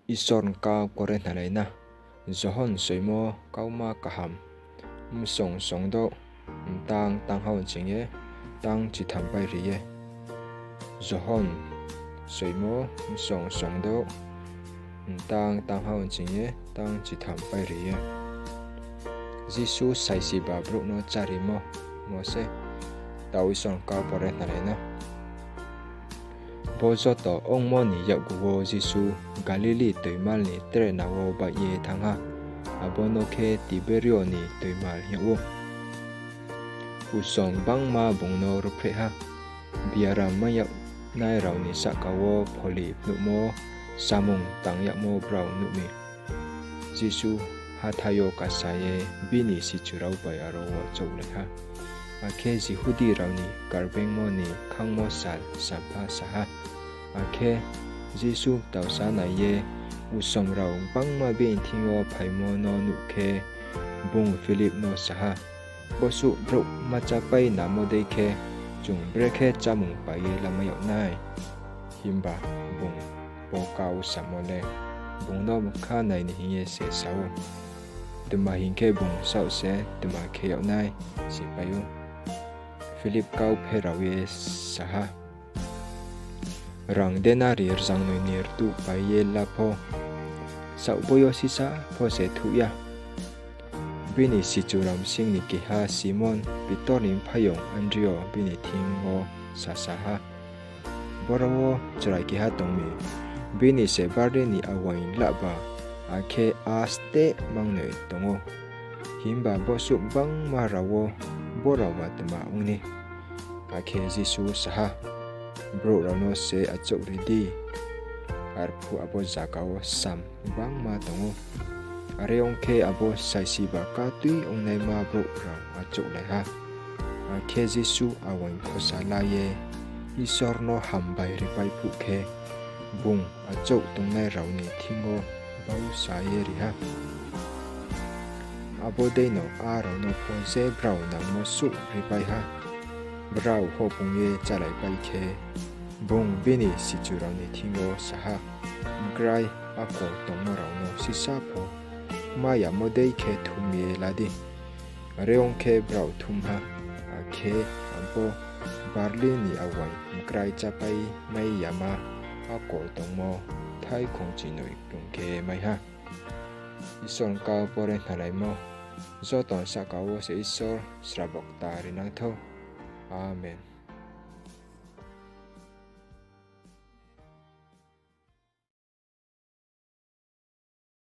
ison ka koren halaina zohon soimo kauma kaham song song do tang hawn chinge tang chi tham pai riye zohon soimo song song do tang hawn chinge tang chi tham pai riye Jisu sai si ba bro no charimo mo se tau ison ka koren halaina Bozoto ong mo ni yak guwo Jisu Galili toimal ni tre na wo ba ye thanga abono ke Tiberio ni toimal yawo Usong bang ma bong no rupre ha biara mayak nai raw ni sakawo pholi numo samung tang yak mo braw numi Jisu hathayo kasaye bini si churaw bai aro wo chole ha Akhe Jihudi raw ni karbeng mo ni khang mo sal sampa saha Akhe Jisu tau sa na ye usong raw bang ma bin thingo phai mo no nu khe bung Philip no saha bosu bro macha pai na mo de khe chung bre khe chamung pai lamayo nai himba bung pokaw samole bung no kha nai ni hinge se sawo tuma hingke bung sao se tuma khe yaw nai si payu Philip kau pherawe saha rang denari rang noi nir tu paye la pho sau boyo sisa pho se thu ya bini si churam sing ni ki ha Simon Peter nim phayong Andrio bini thingo sasaha borawo chrai ki ha tongmi bini se barde ni awain la ba akhe aste mangnoi tongo himba bosu bang marawo borawa tama ungni Akhe Jisu saha bro rano se achok ridi arpu abo jagawo sam bang ma tongo areong ke abo saisi ba ka tui ongnai ma bro rang achok lai ha Akhe Jisu awang phosala ye isor no hambai ripai pu khe bung achok tongnai raw ni thingo bau sa ye ri ha abo dei no aro no pose braw nang mo su ripai ha Brau ho pungye chalai pai khe bung bini si churaw ni thingo saha grai ako tongmo raw no sisa pho maya modei khe thumye ladi reong khe brau thum ha akhe ampo barli ni awai grai chapai mai yama ako tongmo thai khongchi noi kungkhe mai ha ison ka pore thalai mo zoton sakawo se isor srabok ta rinang tho Amen.